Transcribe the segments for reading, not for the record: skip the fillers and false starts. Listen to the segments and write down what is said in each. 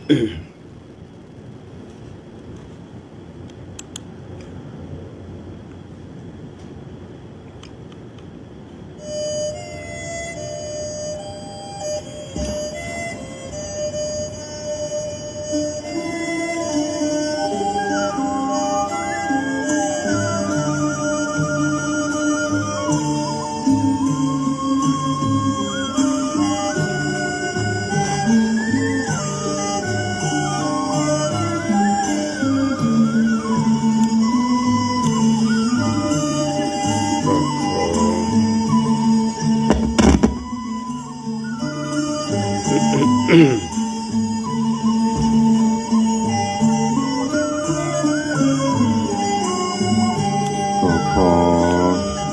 ขอ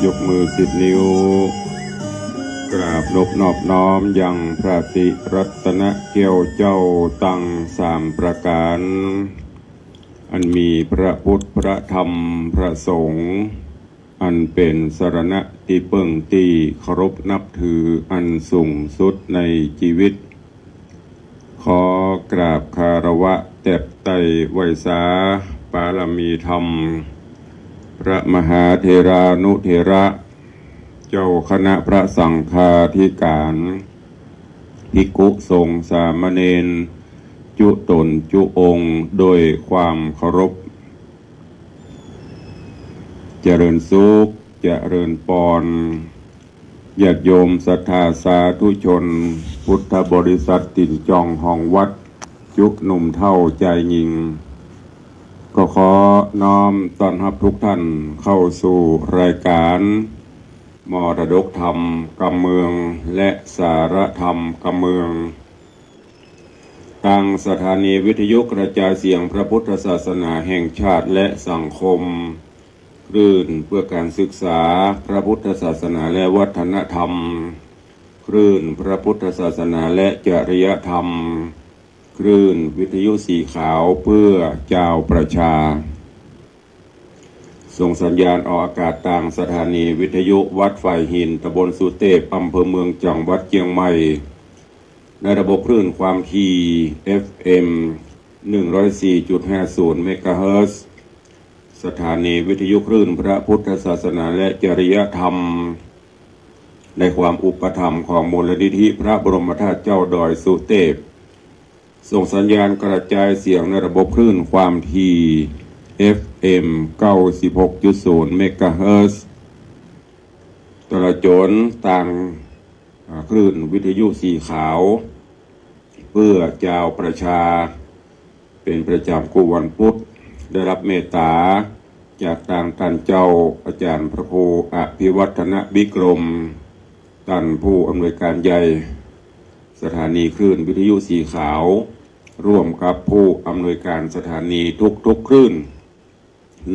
ยกมือ10 นิ้วกราบนบนอบน้อมยังพระติรัตนเกี่ยวเจ้าตั้ง3 ประการอันมีพระพุทธพระธรรมพระสงฆ์อันเป็นสรณะที่เบิ่งที่เคารพนับถืออันสูงสุดในชีวิตขอกราบคารวะแตบไต่ไวสาปารมีธรรมพระมหาเถรานุเถระเจ้าคณะพระสังฆาธิการภิกขุสงฆ์สามเณรจุตนจุองค์โดยความเคารพเจริญสุขเจริญปอนญาติโยมศรัทธาสาธุชนพุทธบริษัทติ่นจองห้องวัดจุหนุ่มเท่าใจยิงก็ขอน้อมต้อนรับทุกท่านเข้าสู่รายการมรดกธรรมกำเมืองและสารธรรมกำเมืองทางสถานีวิทยุกระจายเสียงพระพุทธศาสนาแห่งชาติและสังคมคลื่นเพื่อการศึกษาพระพุทธศาสนาและวัฒนธรรมคลื่นพระพุทธศาสนาและจริยธรรมคลื่นวิทยุสีขาวเพื่อเจ้าประชาส่งสัญญาณออกอากาศทางสถานีวิทยุวัดไฟหินตำบลสุเทพอำเภอเมืองจังหวัดเชียงใหม่ในระบบคลื่นความถี่ FM 104.50 เมกะเฮิรตซ์สถานีวิทยุคลื่นพระพุทธศาสนาและจริยธรรมในความอุปถัมภ์ของมูลนิธิพระบรมธาตุเจ้าดอยสุเทพส่งสัญญาณกระจายเสียงในระบบคลื่นความถี่ FM 96.0 เมกะเฮิรตซ์ตลอดจนต่างคลื่นวิทยุสีขาวเพื่อเจ้าประชาเป็นประจำกูวันพุธได้รับเมตตาจากทางท่านเจ้าอาจารย์พระครูอภิวัฒนบิกรมท่านผู้อำนวยการใหญ่สถานีคลื่นวิทยุสีขาวร่วมกับผู้อำนวยการสถานีทุกคลื่น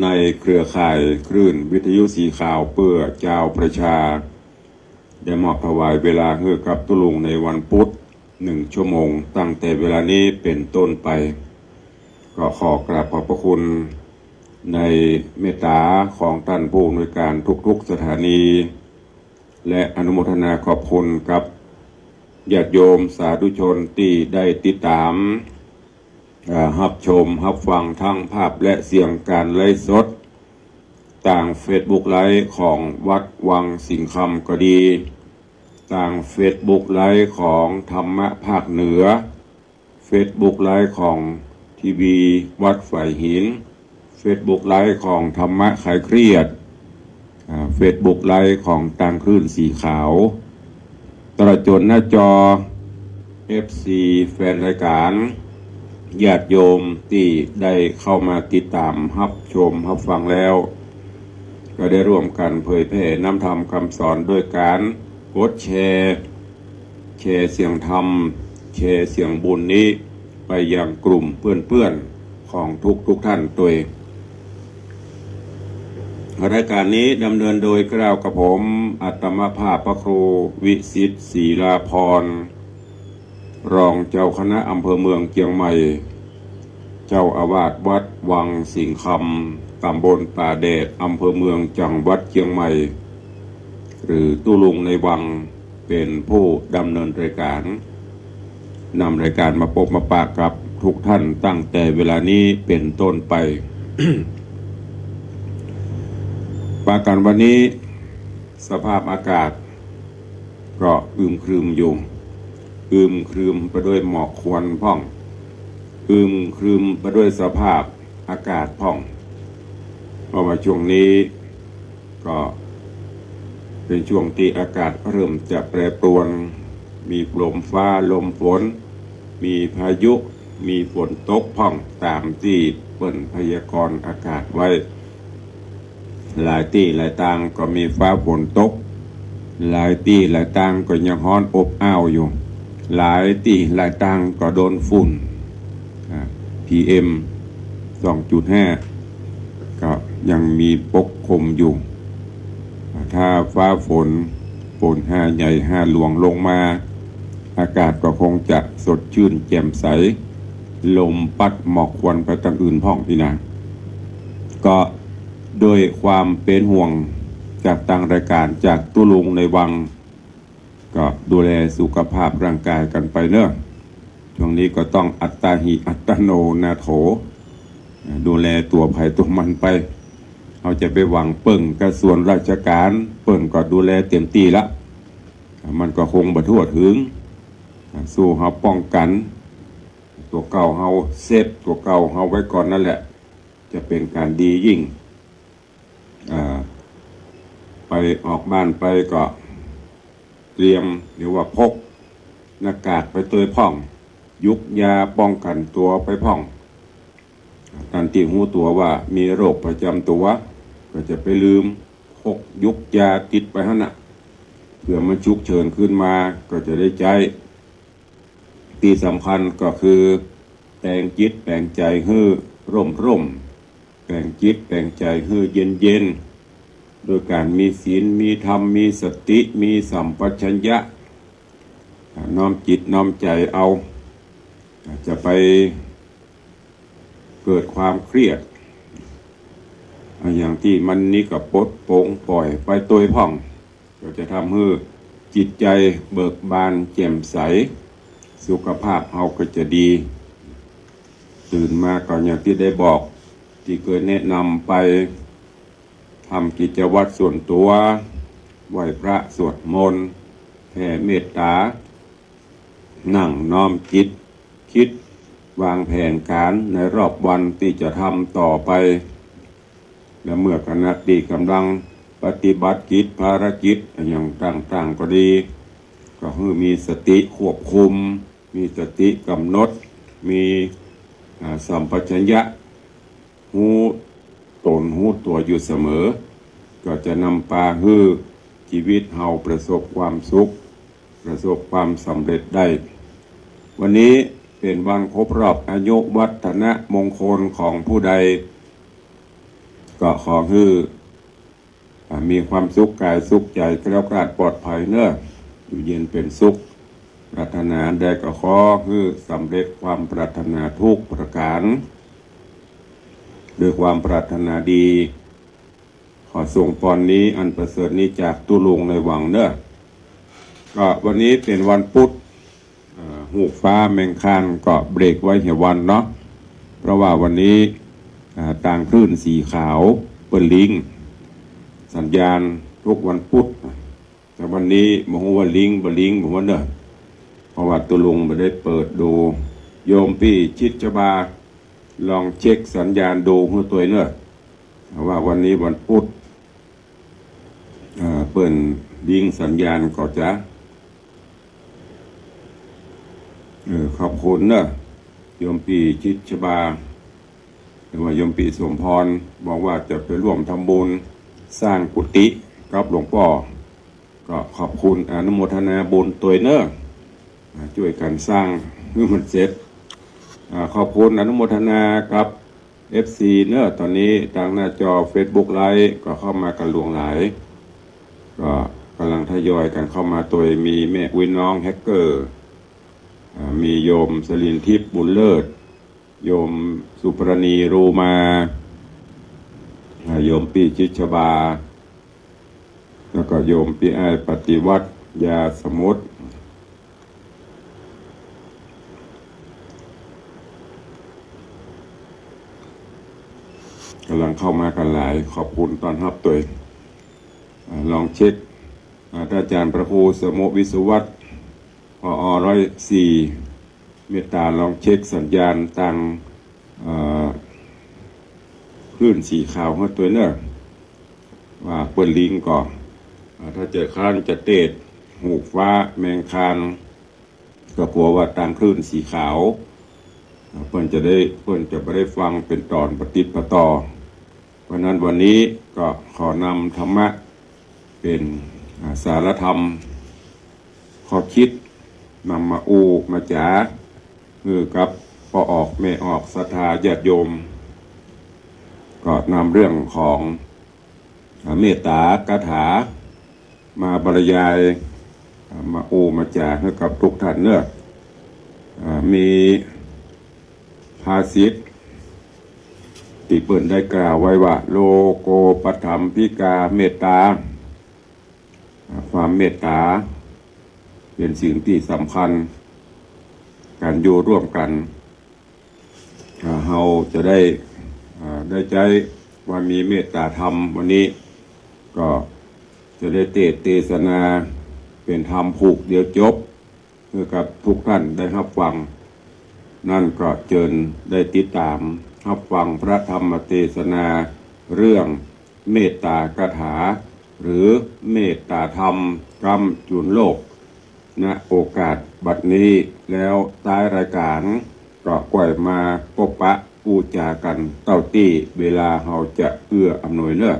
ในเครือข่ายคลื่นวิทยุสีขาวเพื่อเจ้าประชาได้มอบถวายเวลาให้กับตุลุงในวันพุธ1 ชั่วโมงตั้งแต่เวลานี้เป็นต้นไปก็ขอกราบขอบพระคุณในเมตตาของท่านผู้อำนวยการทุกสถานีและอนุโมทนาขอบคุณกับญาติโยมสาธุชนที่ได้ติดตามรับชมรับฟังทั้งภาพและเสียงการไลฟ์สดต่างเฟซบุ๊กไลฟ์ของวัดวังสิงห์คำก็ดีต่างเฟซบุ๊กไลฟ์ของธรรมะภาคเหนือเฟซบุ๊กไลฟ์ของทีวีวัดไฟหินเฟซบุ๊กไลฟ์ของธรรมะคลายเครียดเฟซบุ๊กไลฟ์ของต่างคลื่นสีขาวตลอดจนหน้าจอ FC แฟนรายการญาติโยมที่ได้เข้ามาติดตามรับชมรับฟังแล้วก็ได้ร่วมกันเผยแผ่นำธรรมคำสอนด้วยการกดแชร์เสียงธรรมแชร์เสียงบุญนี้ไปยังกลุ่มเพื่อนๆของทุกท่านตัวเองรายการนี้ดำเนินโดยกล่าวกับผมอัตมภาพพระครูวิสิทธิ์ศรีลาภรณ์รองเจ้าคณะอำเภอเมืองเชียงใหม่เจ้าอาวาสวัดวังสิงห์คำตำบลป่าแดดอำเภอเมืองจังหวัดเชียงใหม่หรือตุลุงในวังเป็นผู้ดำเนินรายการนำรายการมาพบมาปะกับ ทุกท่านตั้งแต่เวลานี้เป็นต้นไป ปากันวันนี้สภาพอากาศก็อึมครึมอยู่อึมครึมไปด้วยหมอกควันพ่องอึมครึมไปด้วยสภาพอากาศพ่องเพราะว่าช่วงนี้ก็เป็นช่วงที่อากาศเริ่มจะแปรปรวนมีลมฟ้าลมฝนมีพายุมีฝนตกพ่องตามที่เปิ้นพยากรณ์อากาศไว้หลายที่หลายทางก็มีฟ้าฝนตกหลายที่หลายทางก็ยังร้อนอบอ้าวอยู่หลายที่หลายทางก็โดนฝุ่นPM 2.5 ก็ยังมีปกคลุมอยู่ถ้าฟ้าฝนห้าใหญ่ห้าหลวงลงมาอากาศก็คงจะสดชื่นแจ่มใสลมปัดหมอกควันไปทางอื่นพ่องพี่นาก็โดยความเป็นห่วงจากทางรายการจากตุลุงในวังก็ดูแลสุขภาพร่างกายกันไปเนอะช่วงนี้ก็ต้องอัตตาหิอัตโนนาโถดูแลตัวภัยตัวมันไปเอาจะไปหวังเปิ่งกระทรวงราชการเปิ่งก็ดูแลเต็มที่ละมันก็คงบ่ทั่วถึงสู้เฮาป้องกันตัวเก่าเฮาเซฟตัวเก่าเฮาไว้ก่อนนั่นแหละจะเป็นการดียิ่งไปออกบ้านไปก็เตรียมหรือว่าพกหน้ากากไปตัวพ่องยุกยาป้องกันตัวไปพ่องทันทีหูตัวว่ามีโรคประจำตัวก็จะไปลืมพกยุกยาติดไปหั่นน่ะเพื่อมันฉุกเฉินขึ้นมาก็จะได้ใจที่สำคัญก็คือแต่งจิตแต่งใจให้ร่มแต่งจิตแต่งใจให้เย็นโดยการมีศีลมีธรรมมีสติมีสัมปชัญญะน้อมจิตน้อมใจเอาจะไปเกิดความเครียดอย่างที่มันนี้ก็ปลดโปร่งปล่อยไปตัวพ่องก็จะทำให้จิตใจเบิกบานแจ่มใสสุขภาพเราก็จะดีตื่นมาก็อย่างที่ได้บอกที่เคยแนะนำไปทำกิจวัตรส่วนตัวไหว้พระสวดมนต์แผ่เมตตานั่งน้อมจิตคิดวางแผนการในรอบวันที่จะทำต่อไปและเมื่อขณะที่กำลังปฏิบัติกิจภารกิจอย่างต่างๆก็ดีก็คือมีสติควบคุมมีสติกำหนดมีสัมปชัญญะหูตนหูตัวอยู่เสมอก็จะนำพาให้ชีวิตเฮาประสบความสุขประสบความสำเร็จได้วันนี้เป็นวันครบรอบอายุวัฒนมงคลของผู้ใดก็ขอให้มีความสุขกายสุขใจแกล้วกลาดปลอดภัยเนอะอยู่เย็นเป็นสุขปรารถนาใดก็ขอให้สำเร็จความปรารถนาทุกประการด้วยความปรารถนาดีขอส่งพรนี้อันประเสริฐนี้จากตุลุงในวังเนอะก็วันนี้เป็นวันพุธหูฟ้าแมงคานก็เบรกไว้เหี่ยวันเนาะเพราะว่าวันนี้ต่างคลื่นสีขาวเปิดลิงสัญญาณทุกวันพุธแต่วันนี้มองว่าลิงบลิงผมว่าเนอะเพราะว่าตุลุงไม่ได้เปิดดูโยมพี่ชิดชบาลองเช็คสัญญาณดูหัวตัวเนอะว่าวันนี้วันพุธเปิดลิงสัญญาณก็จะขอบคุณเนอะโยมปีชิดชบาหรือว่าโยมปีสมพรบอกว่าจะไปร่วมทำบุญสร้างกุฏิกับหลวงพ่อก็ขอบคุณอนุโมทนาบุญตัวเนอะช่วยกันสร้างเมื่อมันเสร็จขอบคุณอนุโมทนากับ FC เนอะตอนนี้ทางหน้าจอ Facebook ไลฟ์ก็เข้ามากันหลวงหลายก็กำลังทยอยกันเข้ามาตัวมีแม่วินน้องแฮกเกอร์มีโยมสลินทิพย์บุญเลิศโยมสุปรณีรูมาโยมปีชิชบาแล้วก็โยมปีไอปฏิวัติยาสมุทร กำลังเข้ามากันหลายขอบคุณตอนรับตัวลองเช็คอาจารย์พระครูสมุวิศวัตปอ104เมตตาลองเช็คสัญญาณทางคลื่นสีขาวของตัวเนอะว่าเปิดลิงก่อนถ้าเจอครั้งจะเตดหูฟ้าแมงคานก็กลัวว่าทางคลื่นสีขาวเพิ่นจะไม่ได้ฟังเป็นตอนปฏิปต่อเพราะนั้นวันนี้ก็ขอนำธรรมะเป็นสารธรรมข้อคิดนำมามาจ๋าคือกับพอออกไม่ออกศรัทธาญาติโยมก็นำเรื่องของเมตตากถามาบรรยายมามาจ๋าให้กับทุกท่านเนอะมีภาษิตที่เปิดได้กล่าวไว้ว่าโลโกปถัมภิกาเมตตาความเมตตาเป็นสิ่งที่สำคัญการอยู่ร่วมกันเราจะได้ใจว่ามีเมตตาธรรมวันนี้ก็จะได้เทศนาเป็นธรรมผูกเดียวจบเพื่อกับทุกท่านได้รับฟังนั่นก็เชิญได้ติดตามรับฟังพระธรรมเทศนาเรื่องเมตตากถาหรือเมตตาธรรมกำจุนโลกณโอกาสบัดนี้แล้วท้ายรายการก็กล่อยมาพบปะปูจากันเต้าตี้เวลาเราจะเอื้ออำนวยเลิก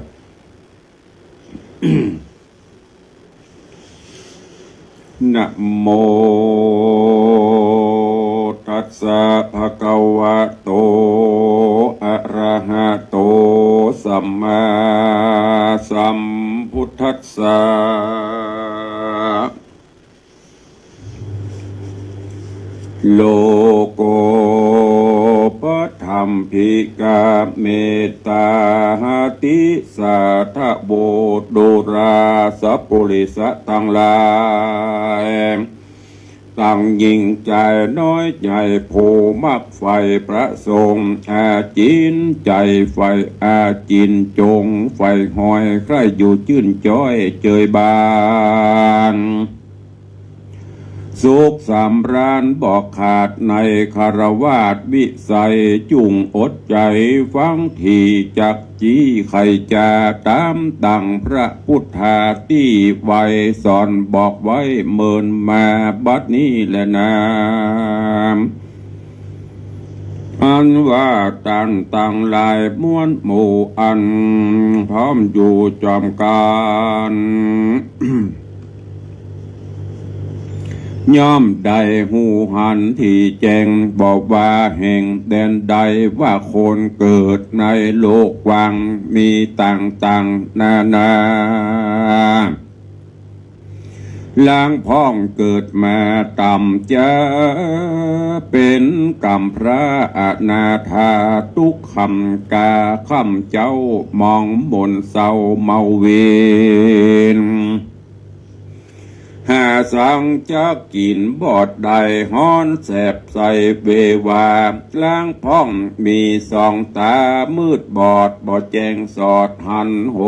นะโมตัสสะภะคะวะโตอะระหะโตสัมมาสัมพุทธัสสะโลโกปถัมภิกาเมตตาหติสัทธโบดุราสัพปุริสทั้งหลายตั้งยิ่งใจน้อยใจผู้มักไฟประสงค์อาจินใจไฟอาจินจงไฟหอยใครอยู่ชื่นจ้อยเจยบานสุขสำราญบอกขาดในคารวาสวิสัยจุงอดใจฟังทีจักจีไขจะตามดังพระพุทธาที่ไว้สอนบอกไว้เมินมาบัดนี้แลนามอันว่าต่างหลายม้วนหมู่อันพร้อมอยู่จอมการย่อมได้หูหันที่แจ้งบอกว่าแห่งแดนใดว่าคนเกิดในโลกวังมีต่างนานาล้างพ้องเกิดมาต่ำจะเป็นกรรมพระอนาถาทุกคำกาคำเจ้ามองบนเศร้าเมาเวนหาสังจะกินบอดใดฮ้อนแสบใส่เววาล้างพ้องมีสองตามืดบอดบ่แจ้งสอดหันโห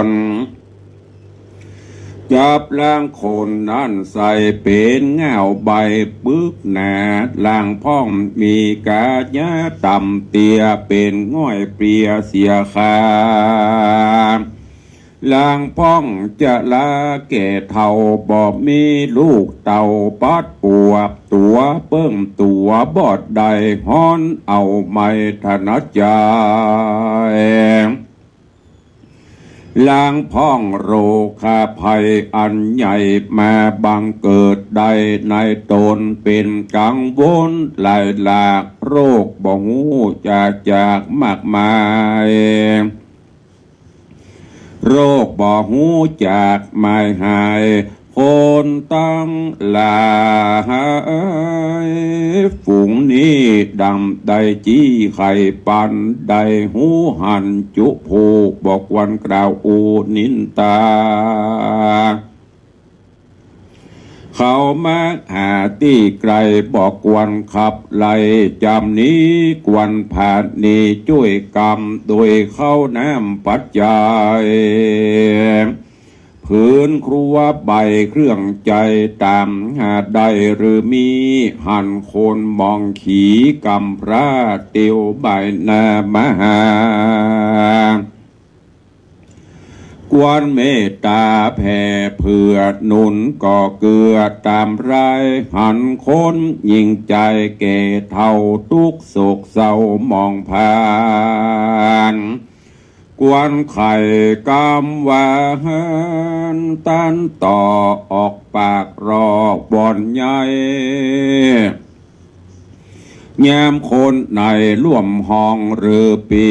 นจับล้างคนนั้นใส่เป็นเงาใบปึกหนาล้างพ้องมีกาญะต่ำเตียเป็นง่อยเปรียเสียคาลางพ้องจะลาแก่เท่าบอกมีลูกเต่าปัดปวบตัวเปิ้งตัวบอดใดฮ้อนเอาไม่ถนัดใจลางพ้องโรคาภัยอันใหญ่มาบังเกิดใดในตนเป็นกังวลหลายหลากโรคบ่หูจากมากมายโรคบ่หูจากไม่หายคนตั้งหลายฝูงนี้ดำใดจี้ไข่ปันใดหูหันจุผูกบอกวันกล่าวอูนินตาค เขามาหาที่ไกลบอกกวนขับไล่จำนี้กวนผ่านนี้ช่วยกรรมโดยเข้าน้ำปัจจัยพื้นครัวใบเครื่องใจตามหาได้หรือมีหันโคนมองขีกำพระเตียวใบนามหากวนเมตตาแผ่เพื่อหนุนก่อเกือตามไรหันคนยิ่งใจแก่เท่าทุกโศกเศร้ามองผ่านกวนไข่กำวานตันต่อออกปากรอกบ่อนใหญ่แย้มคนในร่วมห้องหรือปี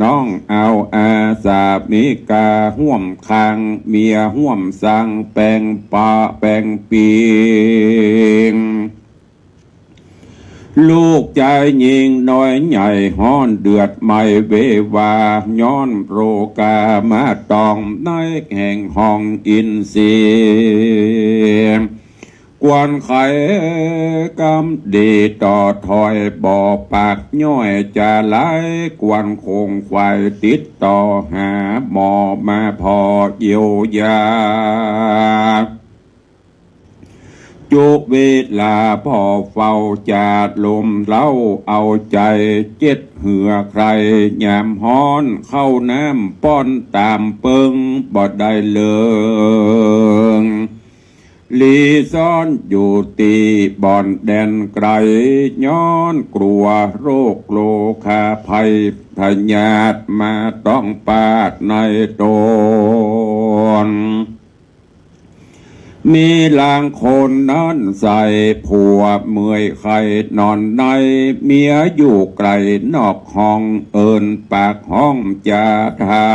น้องเอาอาสามิกาห่วมคางเมียห่วมสั่งแปลงปะแปลงปีงลูกใจยิงน้อยใหญ่ห้อนเดือดไม่เววาย้อนโรกามาตองในแห่งห้องอินทรีกวนไข่กำดีต่อถอยบ่อปากย่อยจะไหลกวนคงควายติดต่อหาหมอมาพอเยียวยาจุเวลาพ่อเฝ้าจาดลมเล่าเอาใจเจ็ดเหือใครยามฮ้อนเข้าน้ำป้อนตามเปิงบ่ได้เลิงลีซ่อนอยู่ตีบ่อนแดนไกลย้อนกลัวโรคโลคาภัยพญาตมาต้องปาดในตนมีลางคนนั้นใส่ผัวเมื่อยไข่นอนในเมียอยู่ไกลนอกห้องเอินปากห้องจะถา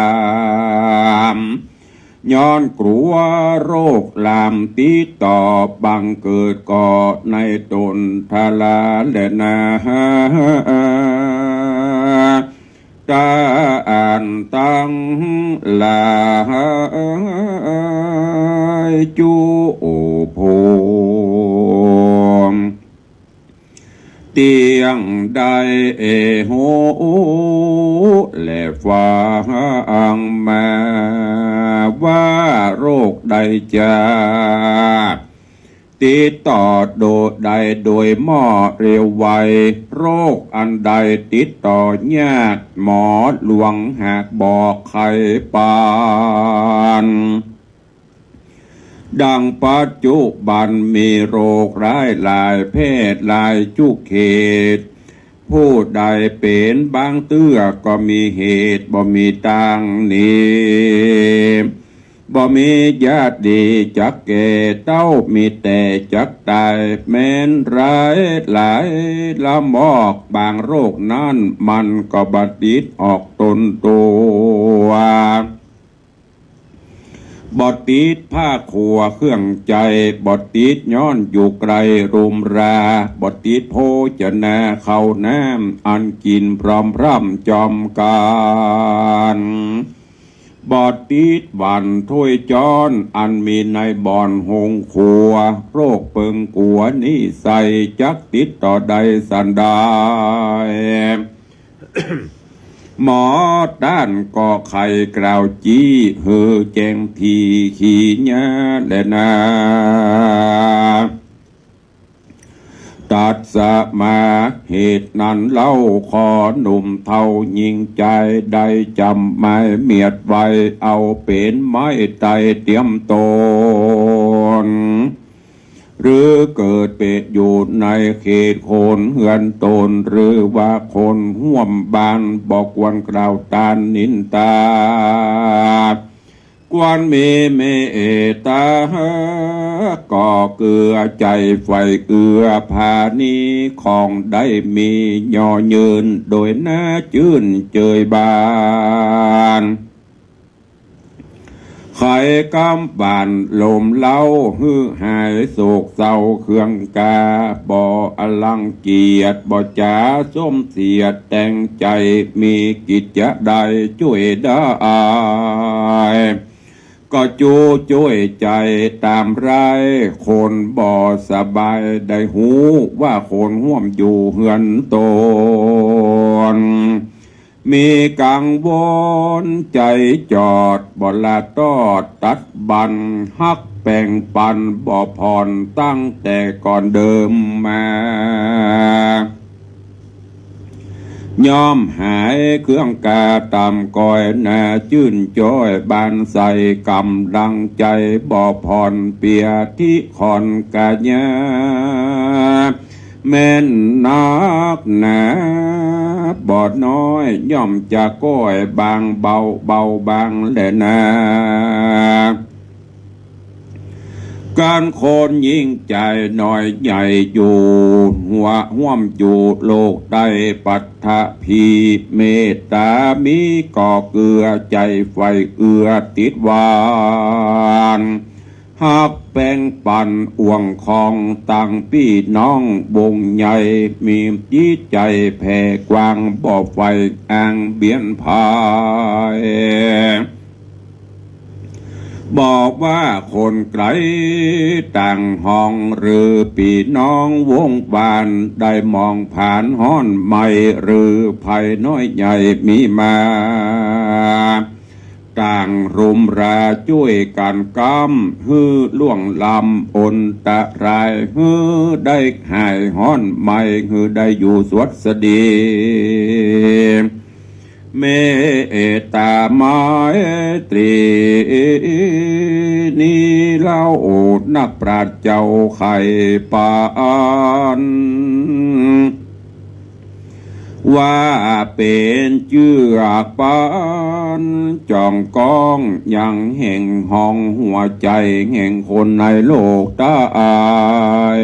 มย้อนกลัวโรคลามติดต่อบังเกิดก่อในตนทาลาและนาตาอ่านตั้งลาจูโอโพมเตียงได้โหและฟังมาว่าโรคใดจะติดต่อโดยใดโดยหม้อเร็วไวโรคอันใดติดต่อยากหมอหลวงหากบอกใครปานดังปัจจุบันมีโรคร้ายหลายเพศหลายจุเขตผู้ใดเป็นบางเตื้อก็มีเหตุบ่มีตังนี้บ่มีญาติดีจักแก่เต้ามีแต่จักตายแม้นร้ายหลายละมอกบางโรคนั้นมันก็บัดดิดออกตนตัวบอดติดผ้าขัวเครื่องใจบอดติดย้อนอยู่ไกลรุมราบอดติดโพจะนาเข้าน้ำอันกินพร้อมพร่ำจอมการบอดติดวันถ้วยจอนอันมีในบ่อนหงขัวโรคเปิงกัวนี่ใส่จักติดต่อใดสันดาหมอด้านก่อไข่กล่าวจี้เฮอแจงพีขี้ญาและนาตัดสมาเหตุนั้นเล่าขอหนุ่มเท่ายิงใจได้จำไม่เมียดไว้เอาเป็นไม้ไตเตรียมตนหรือเกิดเป็ดอยู่ในเขตโคนเหือนตนหรือว่าคนห่วมบานบอกวันกล่าวตานนินตากวนเมตาก่อเกลือใจไฟเกลือพานีของได้มีย่อเยินโดยหน้าจื่นเจยบานไข่กำบานลมเล่าฮือหายโศกเศร้าเครื่องกาบ่อลังเกียรติบ่จ๋าส้มเสียดแต่งใจมีกิจจะใดช่วยได้ก ก็จูจ้วยใจตามไรคนบ่สบายได้หูว่าคนห่วมอยู่เฮือนตนมีกังวลใจจอดบ่ละตอดตัดบันฮักแป่งปันบ่ผ่อนตั้งแต่ก่อนเดิมมายอมหายเครื่องกาตามก้อยหน้าจื่นจ้อยบานใส่กำลังใจบ่ผ่อนเปียที่ขอนกาญาแม่นนักหนาบอดน้อยย่อมจะก้อยบางเบาบางแหละนาการโคนยิ่งใจหน่อยใหญ่อยู่หัวห่วมอยู่โลกได้ปัทภีเมตตามีก่อเกลือใจไฟเอือติดหวานหักแป้งปันอ่วงคองตั้งพี่น้องบงใหญ่มีจิตใจแผ่กว้างบ่อไฟอ่างเบียนพายบอกว่าคนไกลต่างห้องหรือปีน้องวงบานได้มองผ่านห้อนใหม่หรือภัยน้อยใหญ่มีมาต่างรุมราช่วยกันกำฮือล่วงลำอนตะรายฮือได้หายห้อนใหม่ฮือได้อยู่สวดสดีเมตตาไมตรีนี่เล่านักปราชญ์เจ้าไข่ปานว่าเป็นเจือกปานจองกองยังแห่งห้องหัวใจแห่งคนในโลกตาย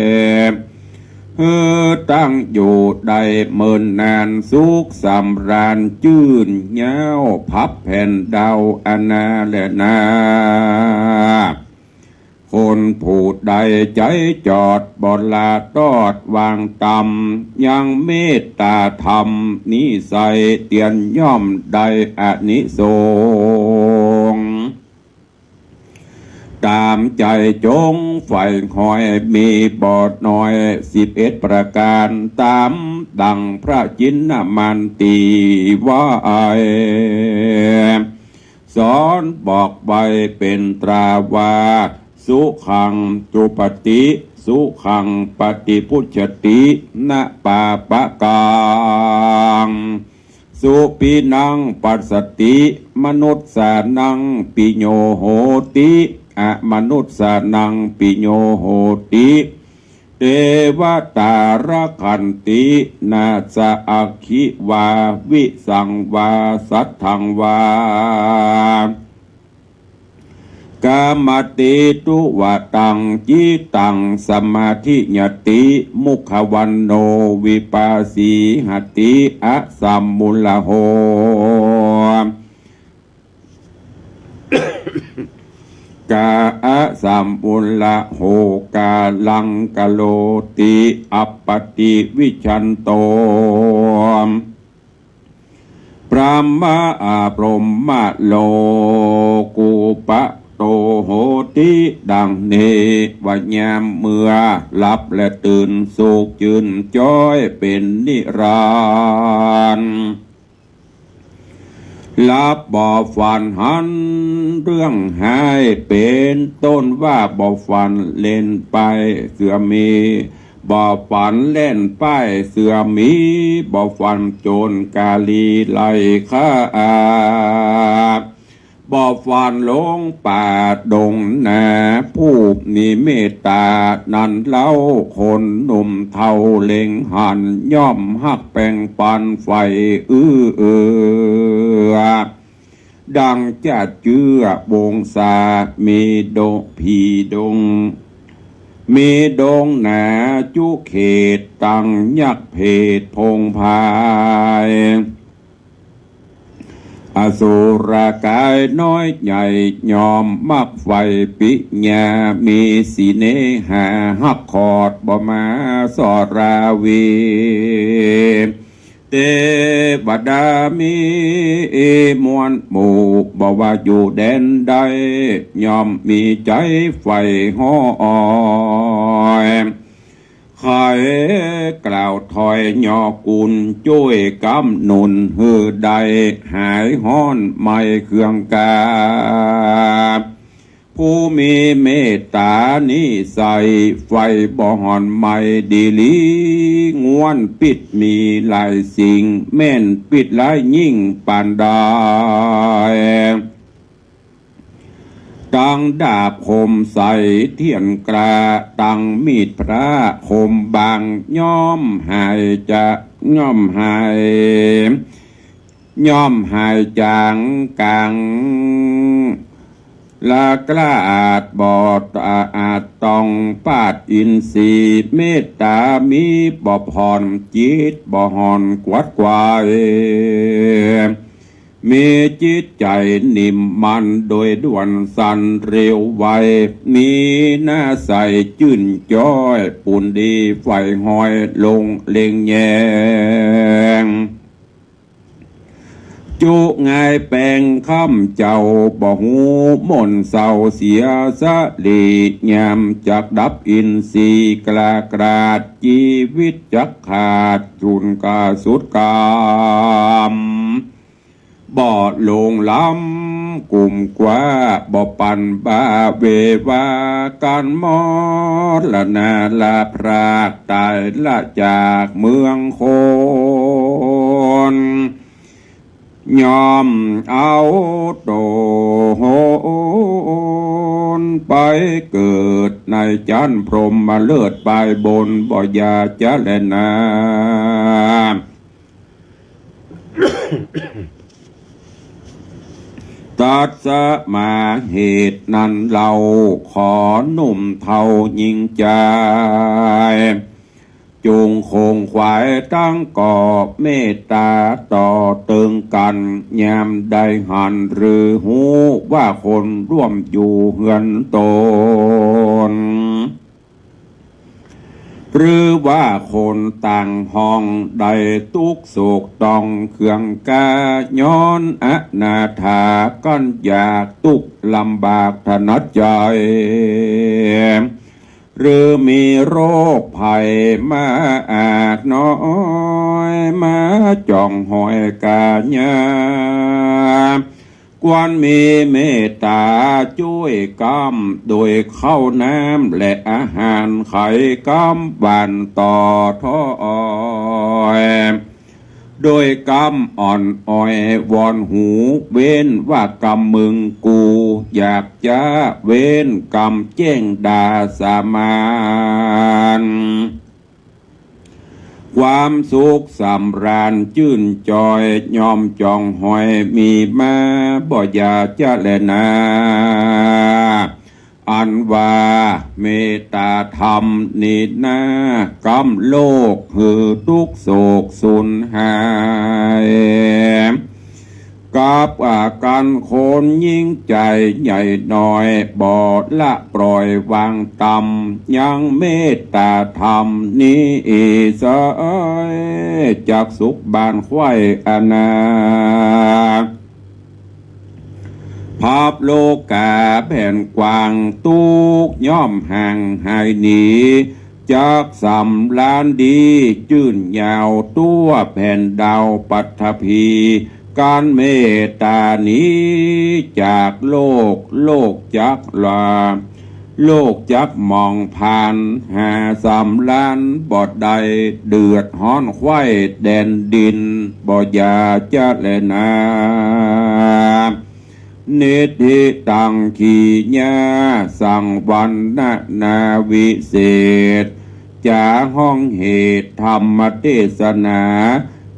ตั้งอยู่ได้เมินนานสุขสำราญจื่นเย้าพับแผ่นดาวอนาและนาคนผูดใดใจจอดบอลาตอดวางต่ำยังเมตตาธรรมนิสัยเตียนย่อมได้อานิสงส์ตามใจจงฝ่ายคอยมีบอดน้อย11ประการตามดังพระจินนมันตีว่าสอนบอกไว้เป็นตราวาสุขังจุปติสุขังปฏิพุชตินะปาปะกังสุปีนังปัสสติมนุษย์สานังปิโยโหติอมนุษย์สานังปิโยโหติเทวตารคันตินาสะอัคคิวาวิสังวาสัทธังวากามติตุวตังจิตังสมาธิญติมุขวันโนวิปัสสีหติอะสัมมุลโหกาอะสัมมุลโหกาลังกโลติอัปปติวิชันโตพระมะพรหมโลกุปะโตโหติดังเนวัญญามเมื่อหลับและตื่นสุขจืนจ้อยเป็นนิรันดร์ลับบ่ฝันหันเรื่องหายเป็นต้นว่าบ่ฝันเล่นไปเสือมีบ่ฝันเล่นไปเสือมีบ่ฝันโจรกาลีไล่ฆ่าบ่ฝันลงป่าดงนาผู้นิเมตตานั่นเล่าคนหนุ่มเท่าเล็งหันย่อมหักแป่งปันไฟดังจะเจือวงสามีดงพีดงมีดงหนาจุเขตตังยักเพศพงพายอสุรกายน้อยใหญ่ยอมมักไฟปิญามีสีเนหาหักขอดบ่มาสอราวี เตวดามีมวลหมู่บอกว่าอยู่แดนใดยอมมีใจใฝ่ห้อยใครกล่าวถอยยอกุลช่วยกำหนุนหือใดหายห้อนไม่เครื่องกาผู้มีเมตตานิสัยไฟบ่หอนไม่ดีลีงวนปิดมีหลายสิ่งแม่นปิดหลายยิ่งปานใดตั้งดาบคมใส่เทียนกระตั้งมีดพระคมบางย่อมหายจะย่อมหายจางกลางละกล้าอาจบอดอาจต้องปาดอินทรีย์เมตตามีบ่พรจิตบ่หอนกวัดกวายมีจิตใจนิ่มมันโดยด่วนสันเร็วไวมีหน้าใสจื่นจ้อยปุ่นดีไฟหอยลงเล็งแยงจุงายแปลงคำเจ้าบ่หูมนเศร้าเสียสะลียามจักดับอินทรีย์กลากราดชีวิตจักขาดจุนกาสุดกามบ่ลงล้ำกลุ่มกว่าบ่ปันบาเววาการมอดละนาลาพรากตายละจากเมืองโคนยอมเอาโตโหนไปเกิดในจันพรหมมาเลิศไปบนบ่ยาจะแลนาตัดสมาเหตุนั้นเราขอหนุ่มเท่ายิ่งใจจุงคงขวายตั้งก่อเมตตาต่อเติงกันยามได้หันหรือหูว่าคนร่วมอยู่เฮือนตนหรือว่าคนต่างห้องใดทุกโศกต้องเครื่องกาย้อนอนาถาก้อนอยากทุกลำบากถนัดใจหรือมีโรคภัยมาอาจน้อยมาจ่องหอยกาญากวนมีเมตตาช่วยกำโดยข้าวน้ำและอาหารไข่กำบันต่อท้อยโดยกำอ่อนอ้อยวอนหูเว้นว่ากำมึงกูอยากจะเว้นกำแจ้งดาสามานความสุขสำราญจื่นจอยยอมจองหอยมีมาบ่อยาจะแลนาอันว่าเมตตาธรรมนินากำโลกหือทุกโศกสุนหายกับอาการคนยิ่งใจใหญ่น้อยบอดละปล่อยวางต่ำยังเมตตาธรรมนี้สายจากสุขบานควายอนาภาพโลกาแผ่นกว้างตุกย่อมห่างหายหนีจากสำลานดีจื่นยาวตัวแผ่นดาวปัทภีการเมตตานี้จากโลกจักลาโลกจักมองผ่านหาสำลานบอดใดเดือดฮ้อนควายแดนดินบ่ยาจะแลนาเนติตังขีญาสังวันนาวิเศษจาห้องเหตุธรรมเทศนา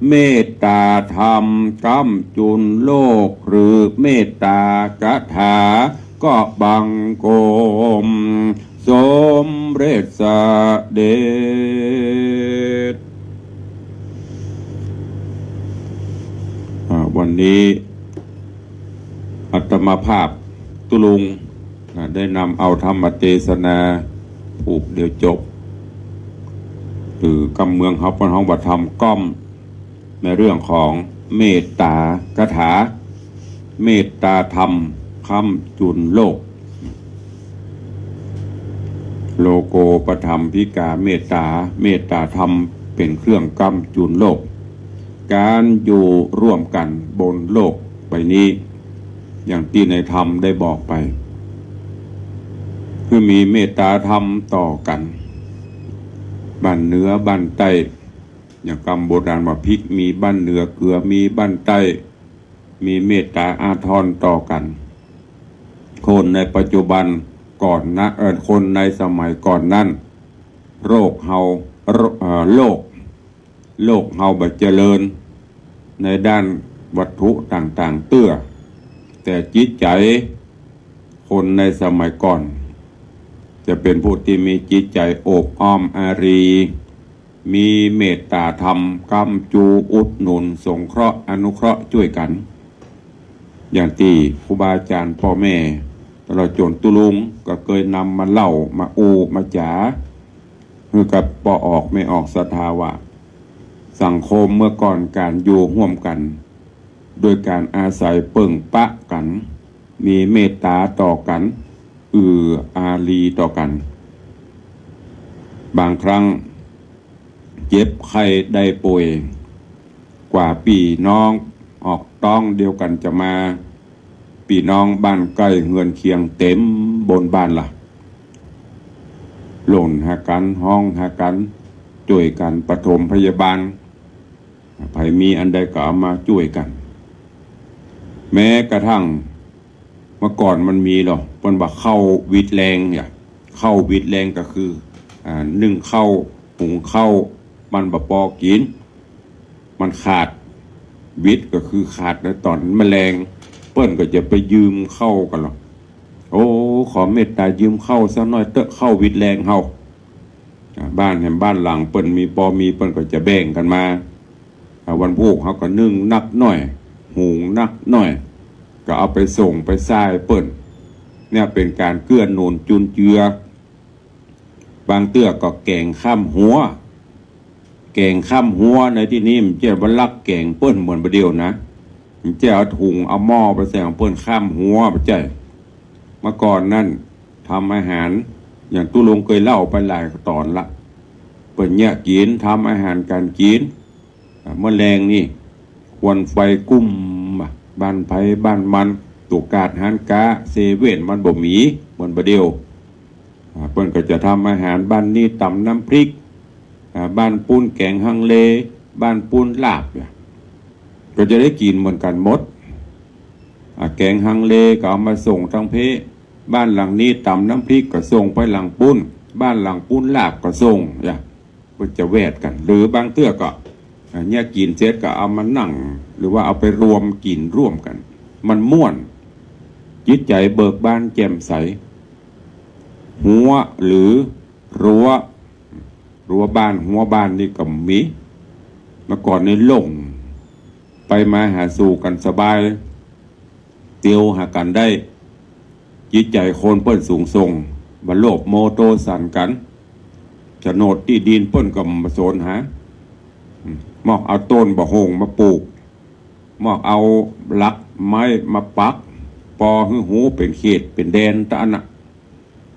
เมตตาธรรมกำจุนโลกหรือเมตตากถาก็บังโกมสมเร็จเดชวันนี้อัตมาภาพตุลุงได้นำเอาธรรมเทศนาผูกเดียวจบหรือกำเมืองเขาเป็นห้องบัตรธรรมก้อม ในเรื่องของเมตตากถาเมตตาธรรมค้ำจุนโลกโลโกปธรรมพิกาเมตตาเมตตาธรรมเป็นเครื่องกำจุนโลกการอยู่ร่วมกันบนโลกใบนี้อย่างที่ในธรรมได้บอกไปคือมีเมตตาธรรมต่อกันบ้านเหนือบ้านใต้อย่างคำโบราณว่าพริกมีบ้านเหนือเกลือมีบ้านใต้มีเมตตาอาทรต่อกันคนในปัจจุบันก่อนนะคนในสมัยก่อนนั้นโลกเฮาบัดเจริญในด้านวัตถุต่างๆเตื้อแต่จิตใจคนในสมัยก่อนจะเป็นผู้ที่มีจิตใจโอบอ้อมอารีมีเมตตาธรรมกำจูอุดหนุนสงเคราะห์อนุเคราะห์ช่วยกันอย่างที่ครูบาอาจารย์พ่อแม่ตลอดจนตุลุงก็เคยนำมาเล่ามามาจ๋าคือกับปออกไม่ออกศรัทธาว่าสังคมเมื่อก่อนการอยู่ร่วมกันโดยการอาศัยเปิ่งปะกันมีเมตตาต่อกันอารีต่อกันบางครั้งเจ็บไข้ได้ป่วยกว่าพี่น้องออกต้องเดียวกันจะมาพี่น้องบ้านใกล้เฮือนเคียงเต็มบนบ้านล่ะหล่นหากันห้องหากันช่วยกันปฐมพยาบาลใครมีอันใดก็เอามาช่วยกันแม้กระทั่งเมื่อก่อนมันมีหรอกมันบอกเข้าวิตแรงเนี่ยเข้าวิตแรงก็คือนึ่งเข้าหุงเข้ามันบะปอกินมันขาดวิตก็คือขาดในตอนแมลงเปิ้นก็จะไปยืมเข้ากันหรอกโอ้ขอเมตตายืมเข้าสักหน่อยเตอะเข้าวิตแรงเฮาบ้านแห่งบ้านหลังเปิ้นมีเปิ้นก็จะแบ่งกันมาวันพุธเขาก็นึ่งนักหน่อยหุงนักหน่อยก็เอาไปส่งไปทรายเปิ้นเนี่ยเป็นการเกื้อหนุนจุนเจือบางเตื้อก็แกงข้ามหัวในที่นี้มันเจ้าวันลักแกงเปิ้นเหมือนประเดียวนะมันเจ้าเอาถุงเอาหม้อไปใส่ของเปิ้นข้ามหัวไปใจเมื่อก่อนนั่นทำอาหารอย่างตู้ลงเคยเล่าไปหลายตอนละเปิ้นเนี่ยกินทำอาหารการกินเมื่อแรงนี่ควันไฟกุ้มบ้านไผ่บ้านมันตุกาดฮันกาเซเว่นมันบ่มีเหมือนประเดียวเปิ้นก็จะทำอาหารบ้านนี้ตำน้ำพริกบ้านปุ้นแกงฮังเลบ้านปุ้นลาบก็จะได้กินเหมือนกันหมดแกงฮังเลก็เอามาส่งทางเพบ้านหลังนี้ตำน้ำพริกก็ส่งไปหลังปุ้นบ้านหลังปุ้นลาบก็ส่งก็จะแวดกันหรือบางเตื้อก็เนี่ยกินเสร็จก็เอามานั่งหรือว่าเอาไปรวมกินร่วมกันมันม่วนจิตใจเบิกบานแจ่มใสหัวหรือรั้วบ้านหัวบ้านนี่ก็มีเมื่อก่อนนี่หลงไปมาหาสู่กันสบายเตียวหากันได้จิตใจคนเปิ้นสูงส่งบรรโลภโมโตสันกันโฉนดที่ดินเปิ้นก็มาโซนหามอกเอาต้นบะฮงมาปลูกมอกเอาลักไม้มาปักปอหูเป็นเขตเป็นแดนตะนะ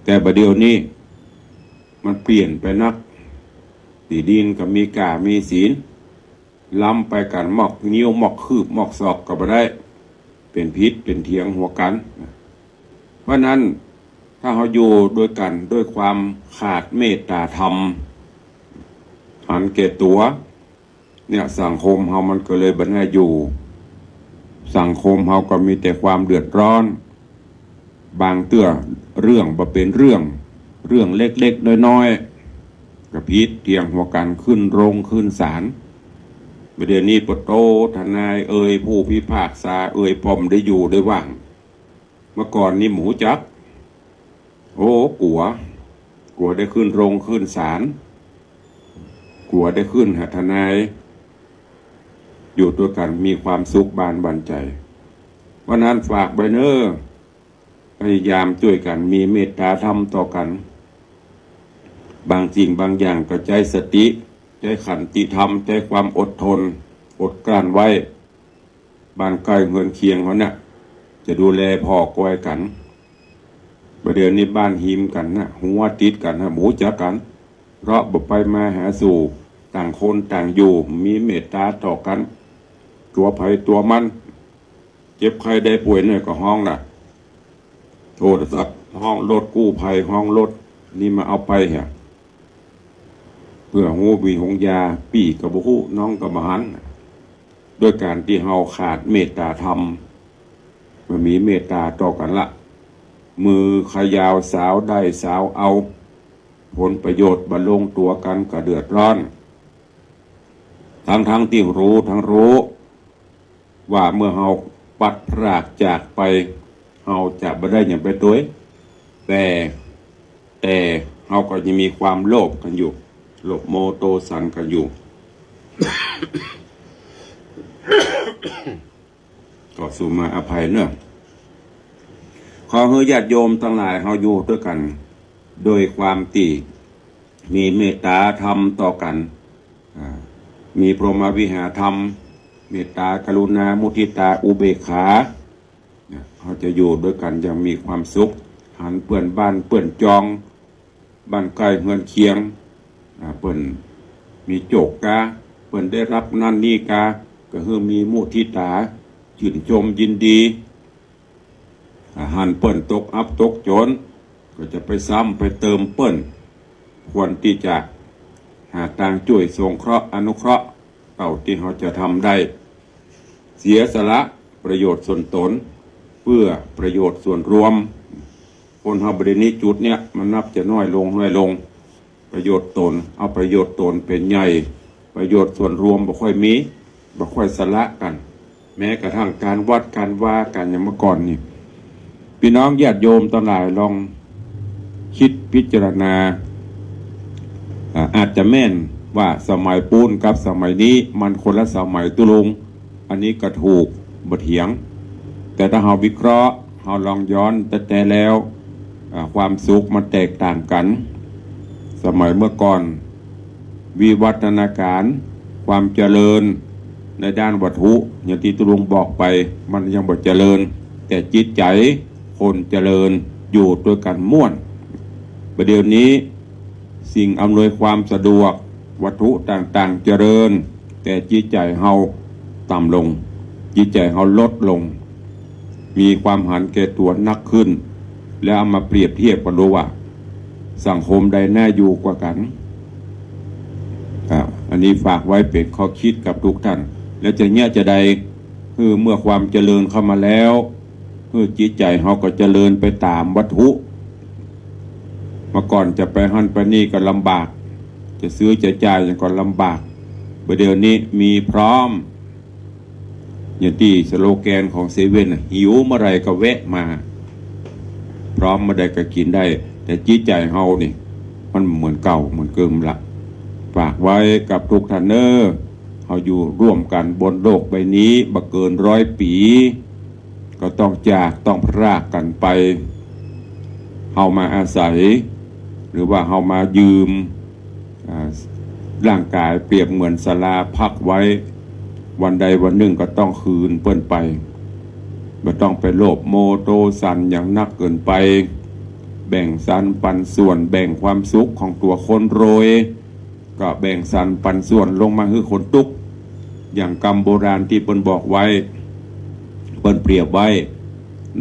แต่บัดเดี๋ยวนี้มันเปลี่ยนไปนักที่ดินก็มีกามีศีลล้ำไปกันมอกนิ้วมอกคืบมอกศอกก็บ่ได้เป็นพิษเป็นเถียงหัวกันเพราะนั้นถ้าเราอยู่ด้วยกันด้วยความขาดเมตตาธรรมหันเกตตัวเนี่ยสังคมเรามันก็เลยบ่ได้อยู่สังคมเราก็มีแต่ความเดือดร้อนบางเตื้อเรื่องบ่เป็นเรื่องเล็กๆน้อยๆกระพิษเถียงหัวกันขึ้นโรงขึ้นศาลประเดี๋ยวนี้ปโตทนายผู้พิพากษาพอมได้อยู่ได้ว่างเมื่อก่อนนี่หมูจักกลัวได้ขึ้นโรงขึ้นศาลกลัวได้ขึ้นหาทนายอยู่ตัวกันมีความสุขบานบันใจวันนั้นฝากไบเนอร์พยายามช่วยกันมีเมตตาธรรมต่อกันบางสิ่งบางอย่างก็ใจสติใจขันติธรรมใจความอดทน อดกลั้นไว้บ้านใกล้เฮือนเคียงเขาเนี่ยจะดูแลพ่อก้อยกันประเดี๋ยวนี้บ้านหิมกันนะหัวติดกันนะหมูจักกันเพราะบ่ไปมาหาสู่ต่างคนต่างอยู่มีเมตตาต่อกันตัวภัยตัวมันเจ็บใครได้ป่วยเนี่ยก็ห้องน่ะโทรศัพท์ห้องรถกู้ภัยห้องรถนี่มาเอาไปเหรอเพื่อหูวีหงยาปีกับบุหูน้องกับมหันด้วยการที่เฮาขาดเมตตาธรรมมันมีเมตตาต่อกันละมือขยาวสาวได้สาวเอาผลประโยชน์บรรลงตัวกันก็เดือดร้อนทั้งที่รู้ทั้งรู้ว่าเมื่อเฮาปัดพรากจากไปเฮาจะไม่ได้อย่างไปตัวแต่เฮาก็ยังมีความโลภกันอยู่โลภโมโทสันกันอยู่ ก็สู่มาอภัยเนอะขอให้ญาติโยมทั้งหลายเฮาอยู่ด้วยกันโดยความที่มีเมตตาธรรมต่อกันมีพรหมวิหารธรรมเมตตากรุณามุทิตาอุเบกขาเขาจะอยู่ด้วยกันอย่างมีความสุขหันเปื่อนบ้านเปื่อนจองบ้านใกล้เฮือนเคียงเปื่อนมีโจกกาเปื่อนได้รับนั่นนี่กาก็คือมีมุทิตาชื่นชมยินดีหันเปิ้นตกอับตกโจรก็จะไปซ้ำไปเติมเปิ้นควรที่จะหาทางช่วยสงเคราะห์อนุเคราะห์เท่าที่เขาจะทำได้เสียสละประโยชน์ส่วนตนเพื่อประโยชน์ส่วนรวมคนเฮาบริณิจุดเนี้ยมันนับจะน้อยลงประโยชน์ตนเอาประโยชน์ตนเป็นใหญ่ประโยชน์ส่วนรวมบ่ค่อยมีบ่ค่อยสละกันแม้กระทั่งการวัดการว่ากันอย่างเมื่อก่อนนี่พี่น้องญาติโยมทั้งหลายลองคิดพิจารณาอาจจะแม่นว่าสมัยปูนกับสมัยนี้มันคนละสมัยตุลุงอันนี้ก็ถูกบ่เถียงแต่ถ้าเราวิเคราะห์เราลองย้อนแต่แล้วความสุขมันแตกต่างกันสมัยเมื่อก่อนวิวัฒนาการความเจริญในด้านวัตถุอย่างที่ตุลุงบอกไปมันยังบ่เจริญแต่จิตใจคนเจริญอยู่ด้วยกันม่วนประเดี๋ยวนี้สิ่งอำนวยความสะดวกวัตถุต่างๆเจริญแต่จิตใจเฮาต่ำลงจิตใจเฮาลดลงมีความหันแก่ตัวนักขึ้นแล้วเอามาเปรียบเทียบกันดูว่าสังคมใดน่าอยู่กว่ากันอันนี้ฝากไว้เป็นข้อคิดกับทุกท่านแล้วจะเนี่ยจะใดคือเมื่อความเจริญเข้ามาแล้วคือจิตใจเขาก็เจริญไปตามวัตถุเมื่อก่อนจะไปหั่นไปนี่ก็ลำบากจะซื้อจะจ่ายยังก็ลำบากเดี๋ยวนี้มีพร้อมอย่างที่สโลแกนของเซเว่นหิวเมื่อไรก็แวะมาพร้อมเมื่อใดก็กินได้แต่จิตใจเฮานี่มันเหมือนเก่าเหมือนเกิมละฝากไว้กับทุกท่านเนอเฮาอยู่ร่วมกันบนโลกใบนี้บ่เกิน100 ปีก็ต้องจากต้องพรากกันไปเฮามาอาศัยหรือว่าเฮามายืมร่างกายเปรียบเหมือนศาลาพักไว้วันใดวันหนึ่งก็ต้องคืนเปิ้นไปบ่ต้องไปโลภโมโทสันอย่างนักเกินไปแบ่งสรรปันส่วนแบ่งความสุขของตัวคนโรยก็แบ่งสรรปันส่วนลงมาให้คนทุกข์อย่างกรรมโบราณที่เปิ้นบอกไว้เปิ้นเปรียบไว้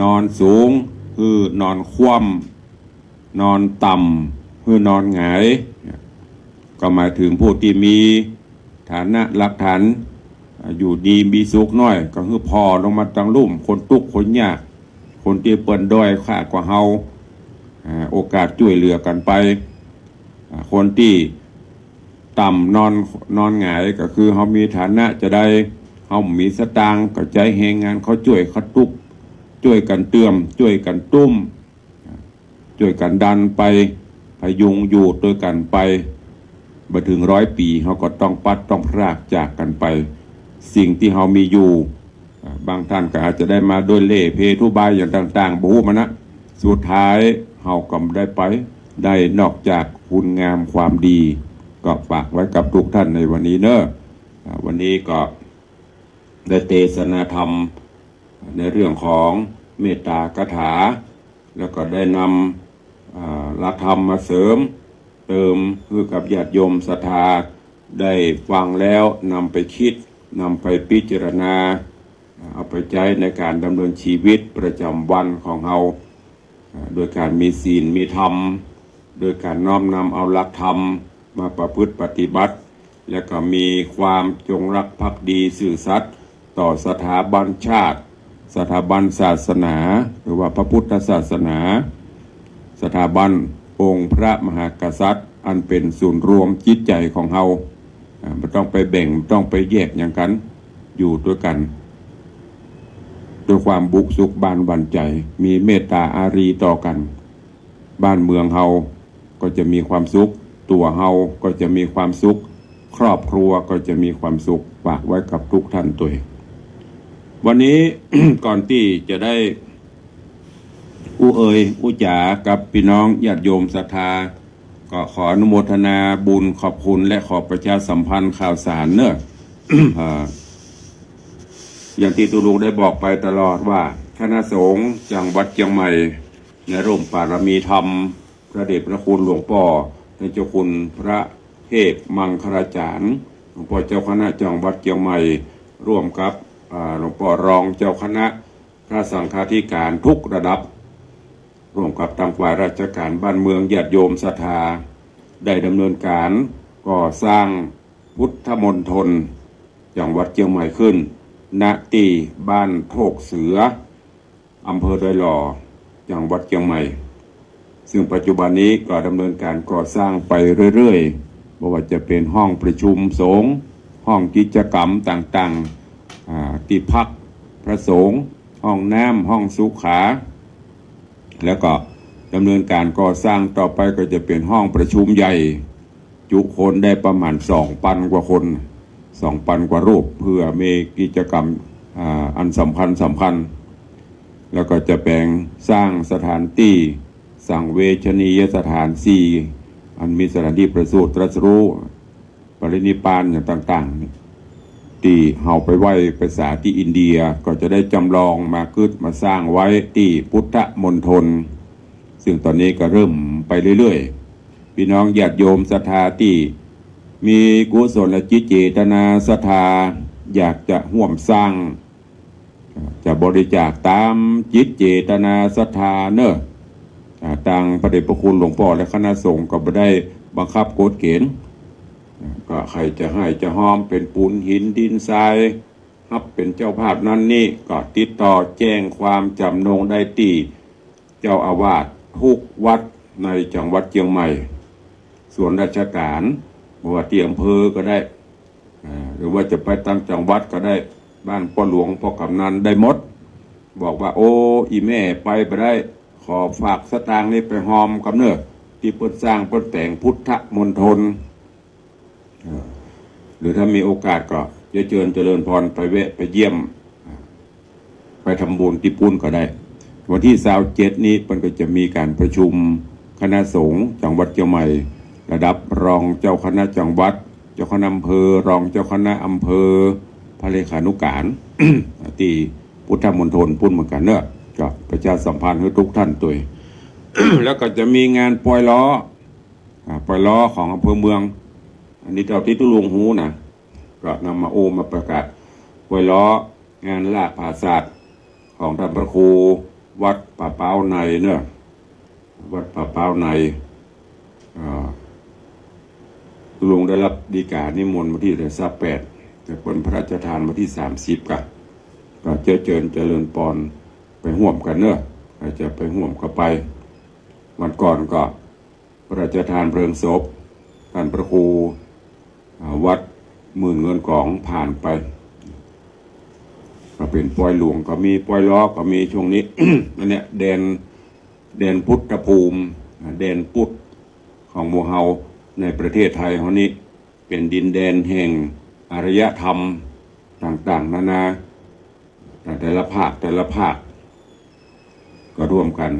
นอนสูงคือนอนคว่ำนอนต่ำคือนอนหงายก็หมายถึงผู้ที่มีฐานะหลักฐานอยู่ดีมีสุขน้อยก็คือพอลงมาตั้งลุ่มคนทุกข์คนยากคนที่เปิ้นด้อยค่ากว่าเฮาโอกาสช่วยเหลือกันไปคนที่ต่ำนอนหงายก็คือเฮามีฐานะจะได้เฮามีสตางค์ก็ใจแหงงานเขาช่วยเขาทุกช่วยกันเตือมช่วยกันตุ้มช่วยกันดันไปพยุงอยู่ด้วยกันไปมาถึง100 ปีเขาก็ต้องปัดต้องพรากจากกันไปสิ่งที่เขามีอยู่บางท่านก็อาจจะได้มาด้วยเล่เพทุบายอย่างต่างๆบูมานะสุดท้ายเขาก็ได้ไปได้นอกจากคุณงามความดีก็ฝากไว้กับทุกท่านในวันนี้เนอะวันนี้ก็ ได้เทศนาธรรมในเรื่องของเมตตากถาแล้วก็ได้นำหลักธรรมมาเสริมเติมเพื่อกับญาติโยมศรัทธาได้ฟังแล้วนำไปคิดนำไปพิจารณาเอาไปใช้ในการดำเนินชีวิตประจำวันของเราโดยการมีศีลมีธรรมโดยการน้อมนำเอาหลักธรรมมาประพฤติปฏิบัติและก็มีความจงรักภักดีซื่อสัตย์ต่อสถาบันชาติสถาบันศาสนาหรือว่าพระพุทธศาสนาสถาบันองค์พระมหากษัตริย์อันเป็นศูนย์รวมจิตใจของเราไม่ต้องไปแบ่งไม่ต้องไปแยกอย่างกันอยู่ด้วยกันด้วยความบุกสุขบานบันใจมีเมตตาอารีต่อกันบ้านเมืองเฮาก็จะมีความสุขตัวเฮาก็จะมีความสุขครอบครัวก็จะมีความสุขฝากไว้กับทุกท่านตัวเองวันนี้ ก่อนที่จะได้อุจากับพี่น้องญาติโยมศรัทธาก็ขออนุโมทนาบุญขอบคุณและขอประชาสัมพันธ์ข่าวสารเนอะ อย่างที่ตุลุงได้บอกไปตลอดว่าคณะสงฆ์จังหวัดเชียงใหม่ในร่มปารมีธรรมพระเดชพระคุณหลวงพ่อในเจ้าคุณพระเทพมังคลาจารย์หลวงพ่อเจ้าคณะจังหวัดเชียงใหม่ร่วมกับหลวงพ่อรองเจ้าคณะพระสังฆาธิการทุกระดับร่วมกับทางฝ่ายราชการบ้านเมืองญาติโยมศรัทธาได้ดำเนินการก่อสร้างพุทธมณฑลจังหวัดเชียงใหม่ขึ้นณที่บ้านโทกเสืออำเภอดอยหล่อจังหวัดเชียงใหม่ซึ่งปัจจุบันนี้ก็ดำเนินการก่อสร้างไปเรื่อยๆไม่ว่าจะเป็นห้องประชุมสงฆ์ห้องกิจกรรมต่างๆที่พักพระสงฆ์ห้องน้ำห้องสุขาแล้วก็ดำเนินการก่อสร้างต่อไปก็จะเป็นห้องประชุมใหญ่จุคนได้ประมาณ2,000 กว่าคน2,000 กว่ารูปเพื่อมีกิจกรรมอันสำคัญแล้วก็จะแปลงสร้างสถานที่สังเวชนียสถาน4อันมีสถานที่ประสูติตรัสรู้ปรินิพพานอย่างต่างๆที่เฮาไปไหว้ภาษาที่อินเดียก็จะได้จำลองมาขึ้นมาสร้างไว้ที่พุทธมณฑลซึ่งตอนนี้ก็เริ่มไปเรื่อยๆพี่น้องญาติโยมศรัทธาที่มีกุศลจิตเจตนาศรัทธาอยากจะร่วมสร้างจะบริจาคตามจิตเจตนาศรัทธาเนอะทางพระเดชพระคุณหลวงพ่อและคณะสงฆ์ก็ไม่ได้บังคับกฎเกณฑ์ก็ใครจะให้จะห้อมเป็นปูนหินดินทรายรับเป็นเจ้าภาพนั้นนี่ก็ติดต่อแจ้งความจำนงได้ที่เจ้าอาวาสทุกวัดในจังหวัดเชียงใหม่ส่วนราชการว่าที่อำเภอก็ได้หรือว่าจะไปตั้งจังหวัดก็ได้บ้านพ่อหลวงพ่อกำนันได้หมดบอกว่าโอ้อีแม่ไปได้ขอฝากสตางค์นี้ไปหอมกับเนอะที่เปิดสร้างเปิดแต่งพุทธมณฑลหรือถ้ามีโอกาสก็จะเจริญพรไปแวะไปเยี่ยมไปทำบุญที่ปุ้นก็ได้วันที่27นี้มันก็จะมีการประชุมคณะสงฆ์จังหวัดเชียงใหม่ระดับรองเจ้าคณะจังหวัดเจ้าคณะอำเภอรองเจ้าคณะอำเภอพระเลขานุการ ที่พุทธมณฑลปุ้นเหมือนกันเนอะก็ประชาสัมพันธ์ให้ทุกท่านตัว แล้วก็จะมีงานปล่อยล้อของอำเภอเมืองอันนี้เจ้าที่ตุลุงหูนะก็นำมาประกาศปล่อยล้องานลากผาศาสตร์ของท่านพระครูวัดป่าเป้าในเนอะวัดป่าเป้าในตุลุงได้รับดีกานิมนต์มาที่28แต่เป็นพระราชทานมาที่30ก็เจริญปอนไปห่วมกันเนอะจะไปห่วมเข้าไปวันก่อนก็พระราชทานเพลิงศพท่านพระครูวัดหมื่นเงินกองผ่านไปก็เป็นปล่อยหลวงก็มีปล่อยล้อก็มีช่วงนี้ อันเนี้ยแดนพุทธภูมิแดนพุทธของหมู่เฮาในประเทศไทยเฮานี้เป็นดินแดนแห่งอารยธรรมต่างๆนานาแต่ละภาคก็ร่วมกัน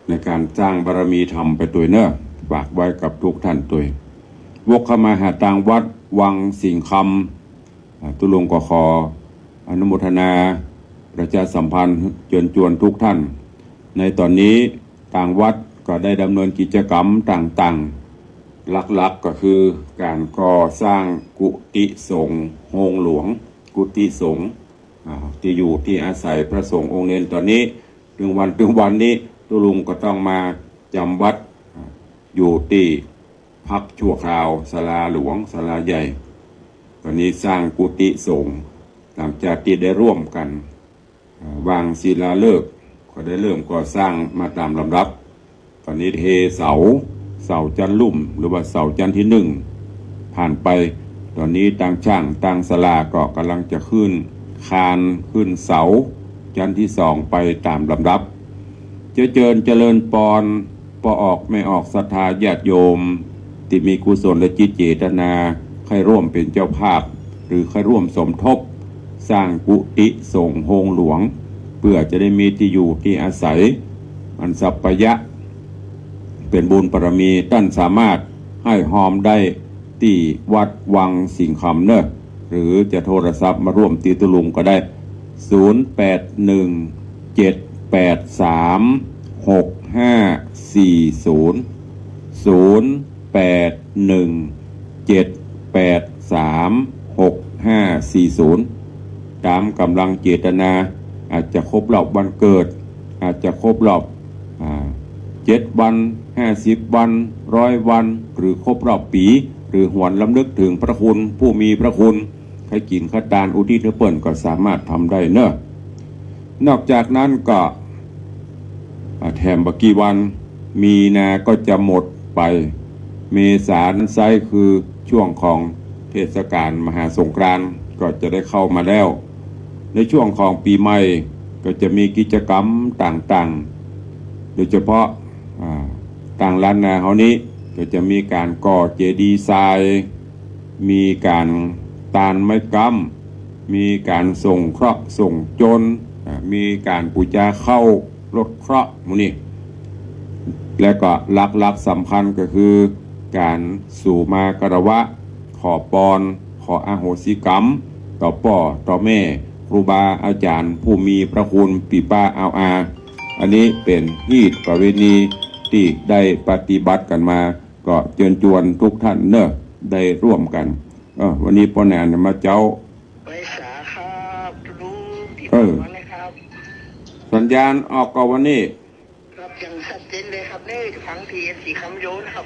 ในการสร้างบารมีธรรมไปตัวเนอะฝากไว้กับทุกท่านตัววกเข้ามาหาต่างวัดวังสิงค ตุลงก็ขออนุโมทนาประชาสัมพันธ์เชิญชวนทุกท่านในตอนนี้ต่างวัดก็ได้ดำเนินกิจกรรมต่างๆหลักๆก็คือการก่อสร้างกุฏิสงฆ์โฮงหลวงกุฏิสงฆ์ที่อยู่ที่อาศัยพระสงฆ์องค์เนรตอนนี้ถึงวันนี้ตุลุงก็ต้องมาจำวัดอยู่ที่พักชั่วคราวศาลาหลวงศาลาใหญ่ตอนนี้สร้างกุฏิสงฆ์ตามจากที่ได้ร่วมกันวางศิลาฤกษ์ก็ได้เริ่มก่อสร้างมาตามลำดับตอนนี้เทเสาจันทร์ลุ่มหรือว่าเสาจันทร์ที่หนึ่งผ่านไปตอนนี้ต่างช่างต่างศาลาก็กำลังจะขึ้นคานขึ้นเสาจันทร์ที่สองไปตามลำดับเจริญปอนปออกไม่ออกศรัทธาญาติโยมที่มีกุศลและจิตเจตนาใครร่วมเป็นเจ้าภาพหรือใครร่วมสมทบสร้างกุฏิสงฆ์โฮงหลวงเพื่อจะได้มีที่อยู่ที่อาศัยอันสัพพยะเป็นบุญบารมีท่านสามารถให้หอมได้ที่วัดวังสิงห์คำเนอะหรือจะโทรศัพท์มาร่วมตีตุลุงก็ได้0817836540 ตามกำลังเจตนาอาจจะครบรอบวันเกิดอาจจะครบรอบ7 วัน50 วัน100 วันหรือครบรอบปีหรือหวนลำลึกถึงพระคุณผู้มีพระคุณใครกินข้าตานอุทิศเปิ่นก็สามารถทำได้เนอะนอกจากนั้นก็แถมบกี่วันมีนาก็จะหมดไปเมษายนไซคือช่วงของเทศกาลมหาสงกรานต์ก็จะได้เข้ามาแล้วในช่วงของปีใหม่ก็จะมีกิจกรรมต่างๆโดยเฉพาะต่างล้านนาเขานี้ก็จะมีการก่อเจดีย์ทรายมีการตานไม้กำมีการส่งเคราะห์ส่งจนมีการปูชาเข้ารถเคราะห์มูนี่และก็หลักๆสำคัญก็คือการสู่มากรวะขอปอนขออโหสิกรรมต่อพ่อต่อแม่ครูบาอาจารย์ผู้มีพระคุณปีป้าเอาอาอันนี้เป็นฮีตประเวณีที่ได้ปฏิบัติกันมาก็เชิญชวนทุกท่านเนอะได้ร่วมกันวันนี้พ่อแนนมาเจ้าไปสาครับรู้ที่มาเลยครับสัญญาณออกก่อนวันนี้ครับยังชัดเจนเลยครับนี่ฟังทีสีคำโยนะครับ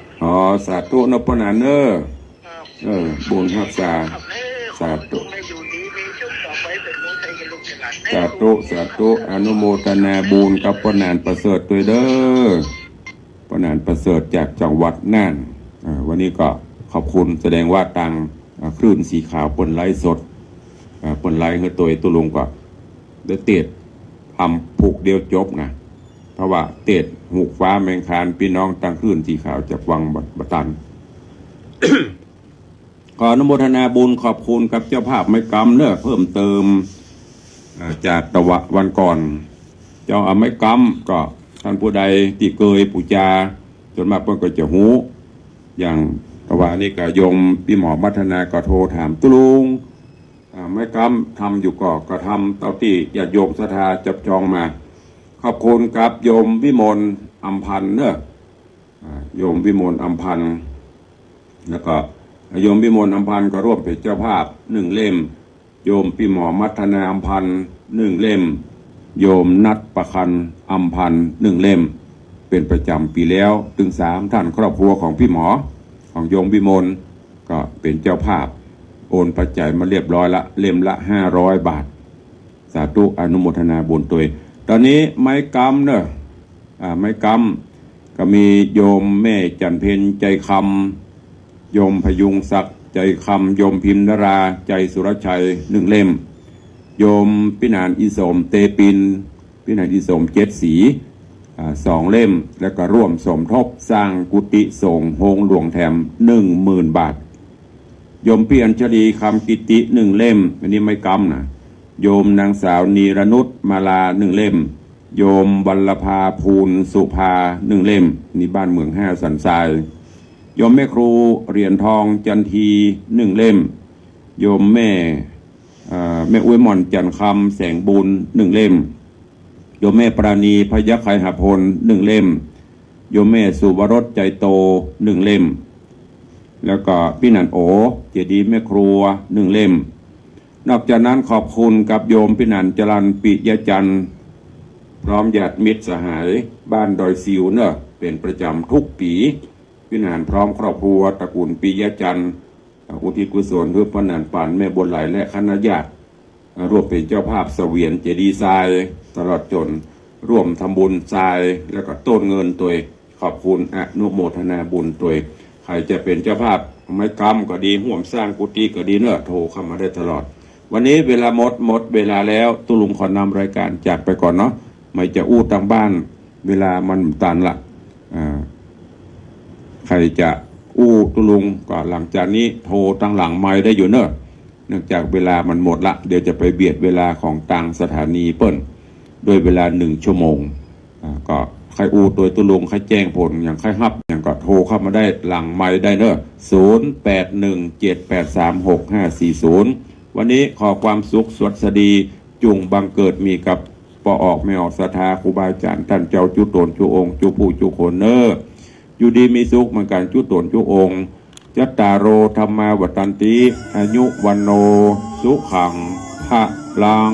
สาธุนะพ่อแนนเนอะบุญรักษาสาธุสาธุอนุโมทนาบุญกับพ่อแนนประเสริฐด้วยเด้อพ่อแนนประเสริฐจากจังหวัดน่านวันนี้ก็ขอบคุณแสดงว่าทางคลื่นสีขาวปนไลฟ์สดปนไลฟ์คือตัวตุลุงก็ได้เตะทำผูกเดียวจบนะเพราะว่าเตะหูฟ้าแมงคานพี่น้องทางคลื่นสีขาวจากวังบัตัน ขออนุโมทนาบุญขอบคุณกับเจ้าภาพไม่กำเนอะเพิ่มเติมจากตะวันก่อนเจ้าไม่กำก็ท่านผู้ใดที่เคยปูจาจนมากเพิ่นก็จะหูอย่างตะวันนี้ก็ยมพี่หมอมัฒนาก็โทรถามตุลุงไม่กำทำอยู่ก็ทำเต่าที่ญาติโยมศรัทธาจับจองมาขอบคุณกับโยมวิมลอำพันธ์เนอะโยมวิมลอำพันธ์แล้วก็โยมวิมลอำพันธ์ก็ร่วมเป็นเจ้าภาพ1 เล่มโยมพี่หมอมัฒนาอำพันธ์1 เล่มโยมนัดประคันอำพันธ์1 เล่มเป็นประจำปีแล้วถึง3 ท่านครอบครัวของพี่หมอของโยมวิมลก็เป็นเจ้าภาพโอนปัจจัยมาเรียบร้อยละเล่มละ500 บาทสาธุอนุโมทนาบุญตัวตอนนี้ไม้กำเนอะไม้กำก็มีโยมแม่จันเพ็ญใจคำโยมพยุงศักดิ์ใจคำโยมพิมนราใจสุรชัย1 เล่มโยมพินานอิสมเตปินพินานอิสม7 สี2 เล่มแล้วก็ร่วมสมทบสร้างกุฏิสงฆ์โฮงหลวงแถม 10,000 บาทโยมพี่อัญชลีคำกิติ1 เล่มอันนี้ไม่กำนะโยมนางสาวนีรนุชมาลา1 เล่มโยมวัลภาภูลสุภา1 เล่มนี่บ้านเมือง5 สันทรายโยมแม่ครูเหรียญทองจันที1 เล่มโยมแม่ แม่อุ้ยหม่อนจันคำแสงบุญ1 เล่มโยมแม่ปราณีพยัคฆ์ไคหพล1 เล่มโยมแม่สุวรสใจโต1 เล่มแล้วก็พี่นันโอเจดีย์แม่ครัว1 เล่มนอกจากนั้นขอบคุณกับโยมพี่นันจรัญปิยจันทร์พร้อมญาติมิตรสหายบ้านดอยซิวเนอะเป็นประจำทุกปีพี่นันพร้อมครอบครัวตระกูลปิยจันทร์อุทิศกุศลเพื่อพระนันปานแม่บุญไหลและคณะญาติร่วมเป็นเจ้าภาพเสวียนเจดีย์ทรายตลอดจนร่วมทำบุญทรายแล้วก็ต้นเงินตัวขอบคุณอนุโมทนาบุญตัวใครจะเป็นเจ้าภาพไม้กำก็ดีห่วมสร้างกุฏิก็ดีเนอะโทรเข้ามาได้ตลอดวันนี้เวลาหมดเวลาแล้วตุลุงขอนำรายการจากไปก่อนเนาะไม่จะอู้ทางบ้านเวลามันตันละใครจะอู้ตุลุงก็หลังจากนี้โทรตั้งหลังไม้ได้อยู่เนอะเนื่องจากเวลามันหมดละเดี๋ยวจะไปเบียดเวลาของต่างสถานีเปิ้นด้วยเวลา1 ชั่วโมงก็ใครอูตัวตุลุงใครแจ้งผลอย่างใครฮับอย่างก็โทรเข้ามาได้หลังไม้ได้เนอะ0817836540วันนี้ขอความสุขสวัสดีจุงบังเกิดมีกับปออกไม่ออกศรัทธาครูบาอาจารย์ท่านเจ้าจุตนจุองค์จุผู้จุคนเนออยู่ดีมีสุขเหมือนกันจุตนจุองค์จัตตารโอธรรมาวัตันติอายุวันโนสุขังพะลัง